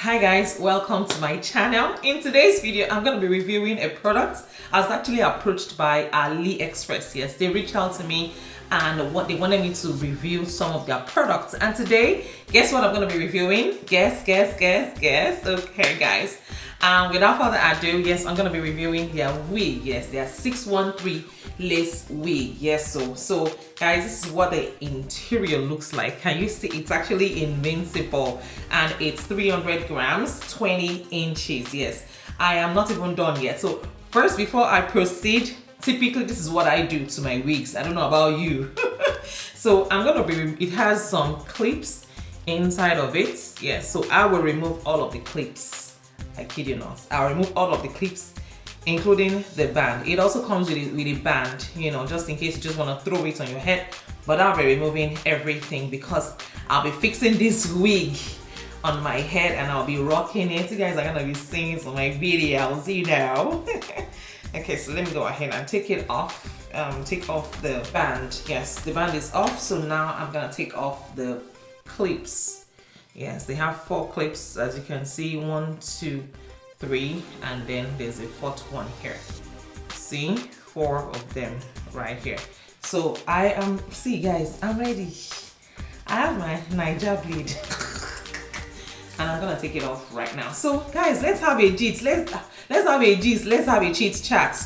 Hi guys, welcome to my channel. In today's video I'm going to be reviewing a product. I was actually approached by AliExpress. Yes, they reached out to me and what they wanted me to review some of their products, and today guess what I'm going to be reviewing? Guess. Okay guys, without further ado, yes, I'm going to be reviewing their wig. Yes, their 613 lace wig. Yes, so guys, this is what the interior looks like. Can you see? It's actually invincible and it's 300 grams, 20 inches. Yes, I am not even done yet. So first, before I proceed, typically this is what I do to my wigs. I don't know about you. So I'm gonna be, it has some clips inside of it. Yes, so I will remove all of the clips. I kid you not, I'll remove all of the clips, including the band. It also comes with a band, you know, just in case you just want to throw it on your head. But I'll be removing everything because I'll be fixing this wig on my head and I'll be rocking it. You guys are gonna be seeing some of my videos, you know. Okay, so let me go ahead and take it off. Take off the band. Yes, the band is off. So now I'm gonna take off the clips. Yes, they have 4 clips, as you can see. 1, 2, 3, and then there's a 4th one here. See, 4 of them right here. So I am, see guys, I'm ready. I have my Niger bleed and I'm gonna take it off right now. So guys, let's have a gist. Let's have a gist. Let's have a chit chat.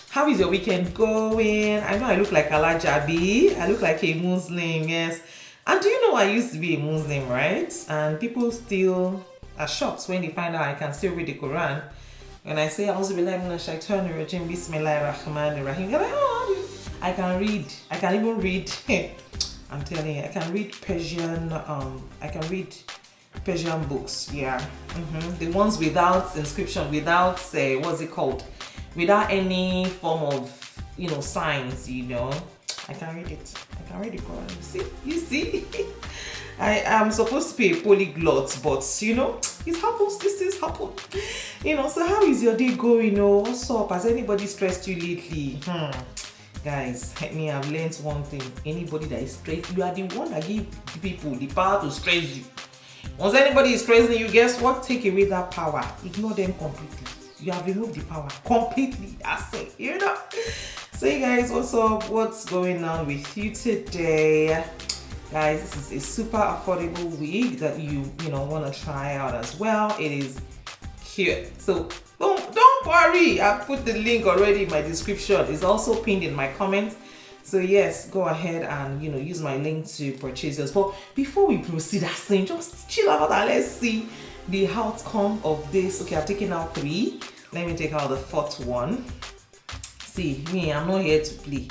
How is your weekend going? I know I look like Alajabi. I look like a Muslim, yes. And do you know I used to be a Muslim, right? And people still are shocked when they find out I can still read the Quran. When I say, Bismillahirrahmanirrahim, they're like, oh, I can read. I can even read. I'm telling you, I can read Persian. I can read Persian books. Yeah, the ones without inscription, without what's it called? Without any form of, you know, signs. You know, I can read it. I can read the Quran. You see. I am supposed to be a polyglot, but you know, it happens. This is happened. You know, so how is your day going? You know, what's up? Has anybody stressed you lately? Guys, me, I've learned one thing. Anybody that is stressed, you are the one that give people the power to stress you. Once anybody is stressing you, guess what? Take away that power. Ignore them completely. You have removed the power completely. That's it. You know. So you guys, what's up? What's going on with you today? Guys, this is a super affordable wig that you want to try out as well. It is cute. So don't worry. I put the link already in my description. It's also pinned in my comments. So yes, go ahead and use my link to purchase yours. But before we proceed, just chill out and let's see the outcome of this. Okay, I've taken out 3. Let me take out the 4th one. See, me, I'm not here to play.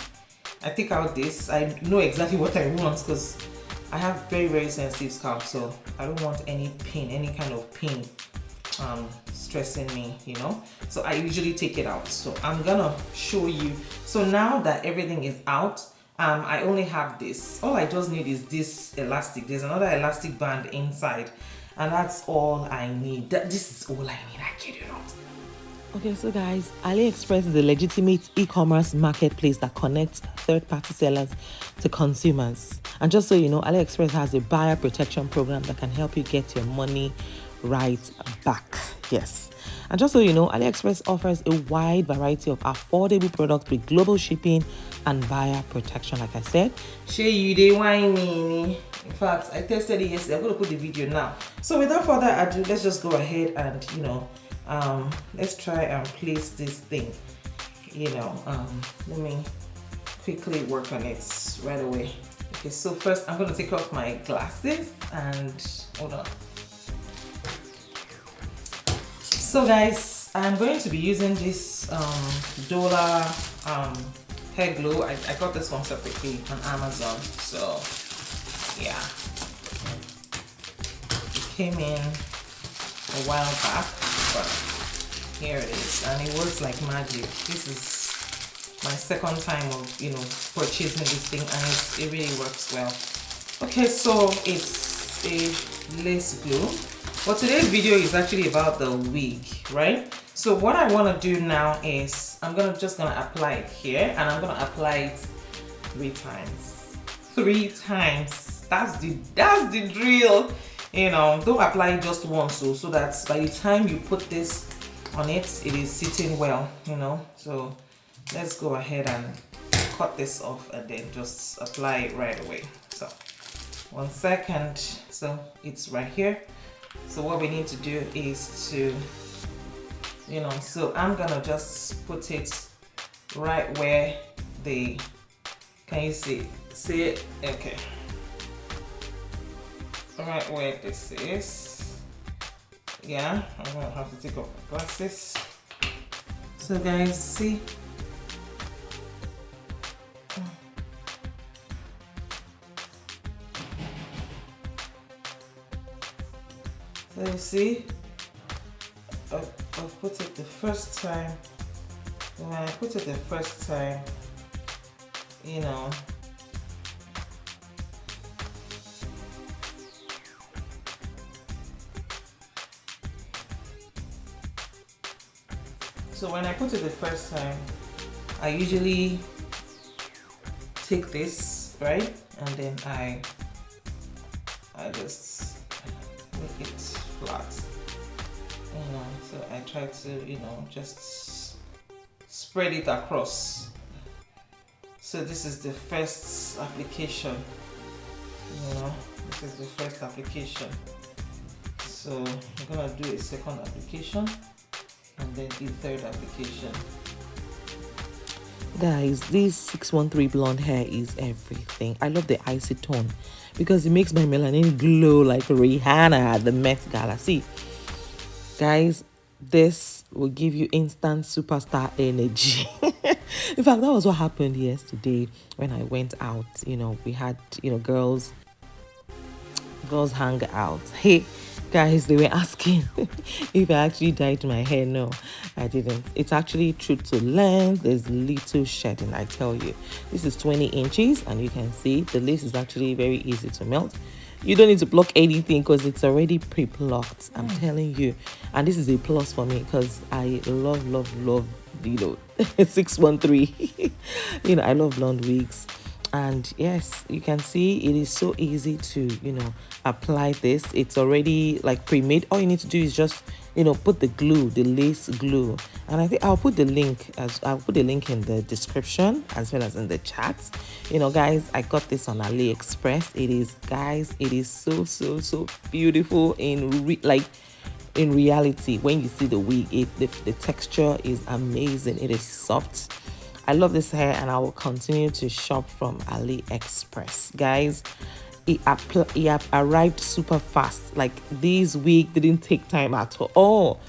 I take out this. I know exactly what I want because I have very, very sensitive scalp, so I don't want any pain, any kind of pain stressing me, you know. So I usually take it out. So I'm gonna show you. So now that everything is out, I only have this. All I just need is this elastic. There's another elastic band inside, and that's all I need. This is all I need. I kid you not. Okay, so guys, AliExpress is a legitimate e-commerce marketplace that connects third-party sellers to consumers. And just so you know, AliExpress has a buyer protection program that can help you get your money right back. Yes. And just so you know, AliExpress offers a wide variety of affordable products with global shipping and buyer protection, like I said. Shey you dey whine me. In fact, I tested it yesterday. I'm going to put the video now. So without further ado, let's just go ahead and, let's try and place this thing. Let me quickly work on it right away. Okay, so first I'm going to take off my glasses and hold on. So guys, I'm going to be using this Dola hair glue. I got this one separately on Amazon. So yeah, it came in a while back, but here it is, and it works like magic. This is my 2nd time of purchasing this thing, and it really works well. Okay, so it's a lace glue, but today's video is actually about the wig, right? So what I want to do now is I'm just gonna apply it here, and I'm gonna apply it 3 times. 3 times. That's the drill. You know, don't apply it just once, so that by the time you put this on it, it is sitting well, you know. So let's go ahead and cut this off and then just apply it right away. So 1 second. So it's right here. So what we need to do is to, you know, so I'm gonna just put it right where the, can you see it? Okay, right where this is. Yeah, I'm gonna have to take off my glasses. So guys, see, so you see, I've put it the first time. When I put it the first time, you know, so when I put it the first time, I usually take this, right, and then I just make it flat, you know. So I try to, you know, just spread it across. So this is the first application, you know, this is the first application. So I'm gonna do a second application and then the third application. Guys, this 613 blonde hair is everything. I love the icy tone because it makes my melanin glow like Rihanna at the Met Gala. See, guys, this will give you instant superstar energy. In fact, that was what happened yesterday when I went out. You know, we had, you know, girls hang out. Hey guys, they were asking if I actually dyed my hair. No, I didn't. It's actually true to length. There's little shedding, I tell you. This is 20 inches and you can see the lace is actually very easy to melt. You don't need to pluck anything because it's already pre-plucked, I'm telling you. And this is a plus for me because I love, you know, 613. You know, I love blonde wigs. And yes, you can see it is so easy to, you know, apply this. It's already like pre-made. All you need to do is just, you know, put the glue, the lace glue. And I think I'll put the link in the description as well as in the chat. You know, guys, I got this on AliExpress. It is, guys, it is so beautiful in reality. When you see the wig, the texture is amazing. It is soft. I love this hair and I will continue to shop from AliExpress. Guys, it arrived super fast. Like, this wig didn't take time at all.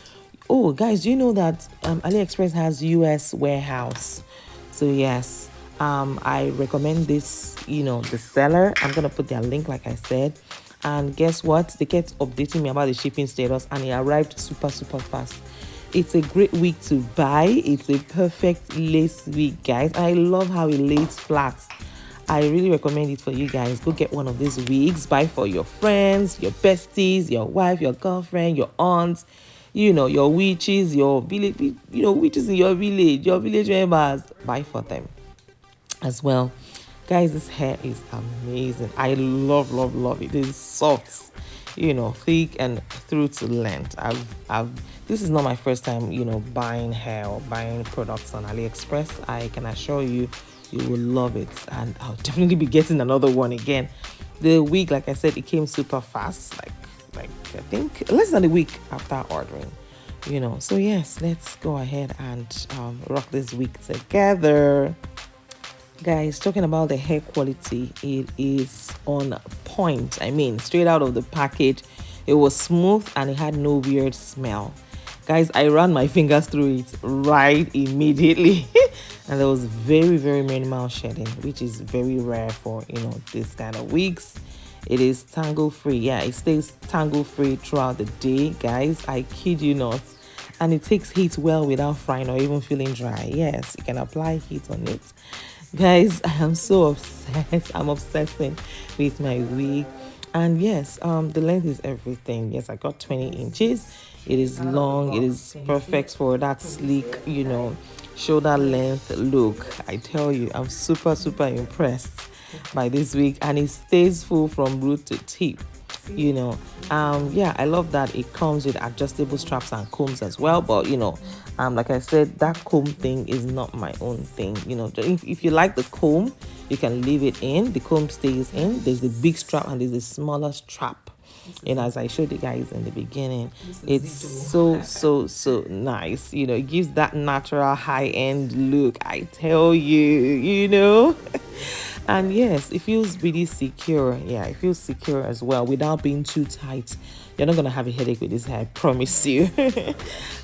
Oh guys, do you know that AliExpress has US warehouse? So yes, I recommend this, you know, the seller. I'm gonna put their link like I said. And guess what? They kept updating me about the shipping status and it arrived super fast. It's a great wig to buy. It's a perfect lace wig, guys. I love how it lays flat. I really recommend it for you guys. Go get one of these wigs. Buy for your friends, your besties, your wife, your girlfriend, your aunts, you know, your witches, your village, you know, witches in your village members. Buy for them as well. Guys, this hair is amazing. I love it. It is soft, you know, thick and through to length. This is not my first time, you know, buying hair or buying products on AliExpress. I can assure you, you will love it, and I'll definitely be getting another one again. The wig, like I said, it came super fast, like I think less than a week after ordering, you know. So yes, let's go ahead and rock this wig together. Guys, talking about the hair quality, it is on point. I mean, straight out of the package, it was smooth and it had no weird smell. Guys, I ran my fingers through it right immediately and there was very minimal shedding, which is very rare for, you know, this kind of wigs. It is tangle free. Yeah, it stays tangle free throughout the day, guys. I kid you not. And it takes heat well without frying or even feeling dry. Yes, you can apply heat on it. Guys, I am so obsessed. I'm obsessing with my wig. And yes, the length is everything. Yes, I got 20 inches. It is long. It is perfect for that sleek, you know, shoulder length look. I tell you, I'm super impressed by this wig, and it stays full from root to tip. you know. Yeah, I love that it comes with adjustable straps and combs as well, but you know, like I said, that comb thing is not my own thing, you know. If you like the comb, you can leave it in, the comb stays in. There's the big strap and there's the smaller strap, and as I showed you guys in the beginning, it's so nice, you know. It gives that natural high-end look, I tell you, you know. And yes, it feels really secure. Yeah, it feels secure as well without being too tight. You're not gonna have a headache with this hair, I promise you.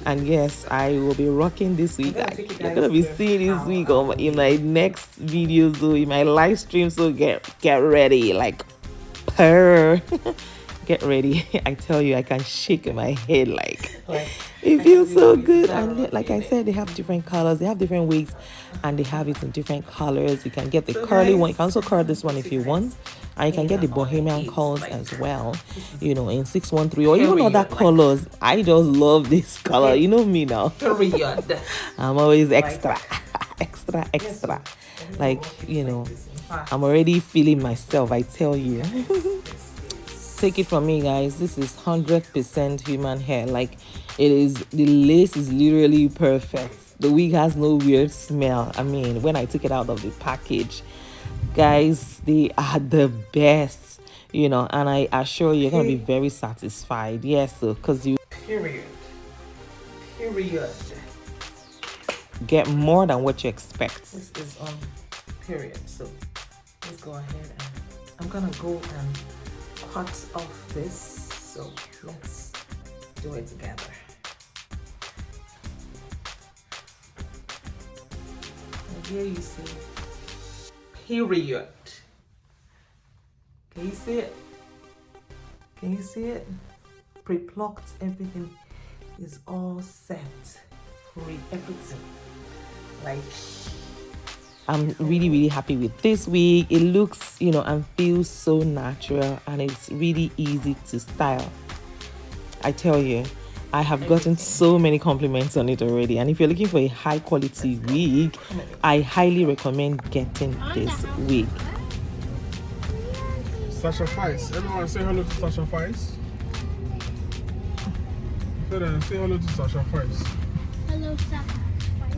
And yes, I will be rocking this week. You're gonna be seeing this week in my next video, so in my live stream. So get ready, like purr. Get ready. I tell you, I can shake my head like it feels so good. And like I said, they have different colors, they have different wigs, and they have it in different colors. You can get the curly one, you can also curl this one if you want, and you can get the bohemian colors as well, you know, in 613 or even other colors. I just love this color, you know me now. I'm always extra extra, like, you know, I'm already feeling myself, I tell you. Take it from me, guys, this is 100% human hair. Like, it is, the lace is literally perfect. The wig has no weird smell. I mean, when I took it out of the package, guys, they are the best, you know, and I assure you, you're gonna be very satisfied. Yes, so because you period get more than what you expect. This is on period. So let's go ahead and I'm gonna go and cut off this, so let's do it together. And here you see period. Can you see it? Can you see it? Pre-plucked, everything is all set. Everything. Like, I'm really happy with this wig. It looks, you know, and feels so natural, and it's really easy to style. I tell you, I have gotten so many compliments on it already, and if you're looking for a high quality wig, I highly recommend getting this wig. Sasha Fice. Everyone say hello to Sasha Fice. Say hello to Sasha Fice. Hello, Sasha Fice.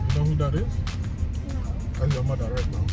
You know who that is? No. That's your mother right now.